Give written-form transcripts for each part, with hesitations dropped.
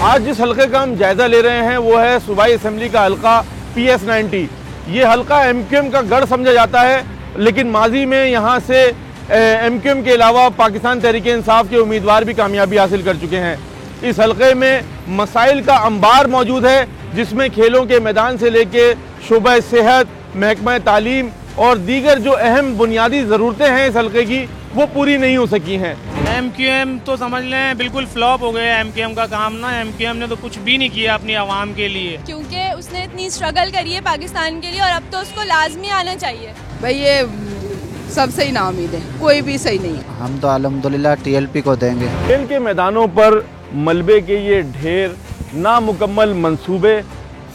आज जिस हल्के का हम जायजा ले रहे हैं वो है सूबाई असेंबली का हल्का PS90। ये हल्का MQM का गढ़ समझा जाता है, लेकिन माजी में यहाँ से MQM के अलावा पाकिस्तान तहरीक इंसाफ के उम्मीदवार भी कामयाबी हासिल कर चुके हैं। इस हल्के में मसाइल का अंबार मौजूद है, जिसमें खेलों के मैदान से लेके शोबा सेहत, महकमा तालीम और दीगर जो अहम बुनियादी ज़रूरतें हैं इस हल्के की, वो पूरी नहीं हो सकी हैं। MQM तो समझ लें बिल्कुल फ्लॉप हो गए। MQM का काम ना, MQM ने तो कुछ भी नहीं किया अपनी आवाम के लिए, क्योंकि उसने इतनी स्ट्रगल करी है पाकिस्तान के लिए और अब तो उसको लाजमी आना चाहिए। भाई ये सबसे ही नाउम्मीद है, कोई भी सही नहीं है। हम तो अल्हम्दुलिल्लाह TLP को देंगे। खेल के मैदानों पर मलबे के ये ढेर, नामुकम्मल मंसूबे,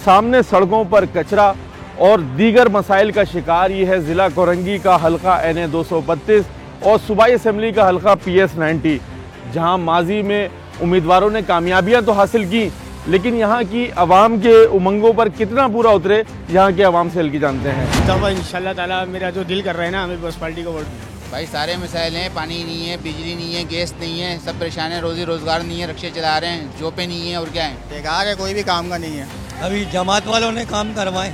सामने सड़कों पर कचरा और दीगर मसाइल का शिकार ये है ज़िला कोरंगी का हल्का NA 232 और सूबाई असेंबली का हल्का PS90, जहां माजी में उम्मीदवारों ने कामयाबियां तो हासिल की, लेकिन यहां की आवाम के उमंगों पर कितना पूरा उतरे यहां के आवाम से हल्की जानते हैं। तब इंशाल्लाह ताला मेरा जो दिल कर रहा है ना, हमें पीपल्स पार्टी को वोट। भाई सारे मसाइल हैं, पानी नहीं है, बिजली नहीं है, गैस नहीं है, सब परेशान है, रोजी रोजगार नहीं है, रिक्शे चला रहे हैं, जॉबें नहीं है, और क्या है, बेकार है, कोई भी काम का नहीं है। अभी जमात वालों ने काम करवाए,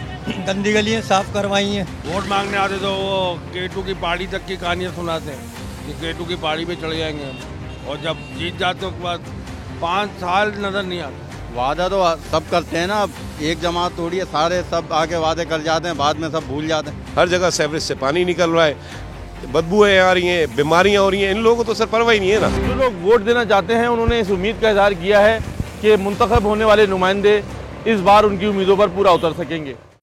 गंदी गलियाँ साफ करवाई हैं। वोट मांगने आते तो वो K2 की पहाड़ी तक की कहानियाँ सुनाते हैं कि K2 की पहाड़ी पे चले जाएंगे हम, और जब जीत जाते के बाद 5 साल नजर नहीं आते। वादा तो सब करते हैं ना, अब एक जमात तोड़ी है, सारे सब आके वादे कर जाते हैं, बाद में सब भूल जाते हैं। हर जगह सेवरेज से पानी निकल रहा है, बदबूएं आ रही हैं, बीमारियां हो रही हैं, इन लोगों को तो सर परवाह ही नहीं है ना। जो लोग वोट देना चाहते हैं उन्होंने इस उम्मीद का इजहार किया है कि मुंतखब होने वाले नुमाइंदे इस बार उनकी उम्मीदों पर पूरा उतर सकेंगे।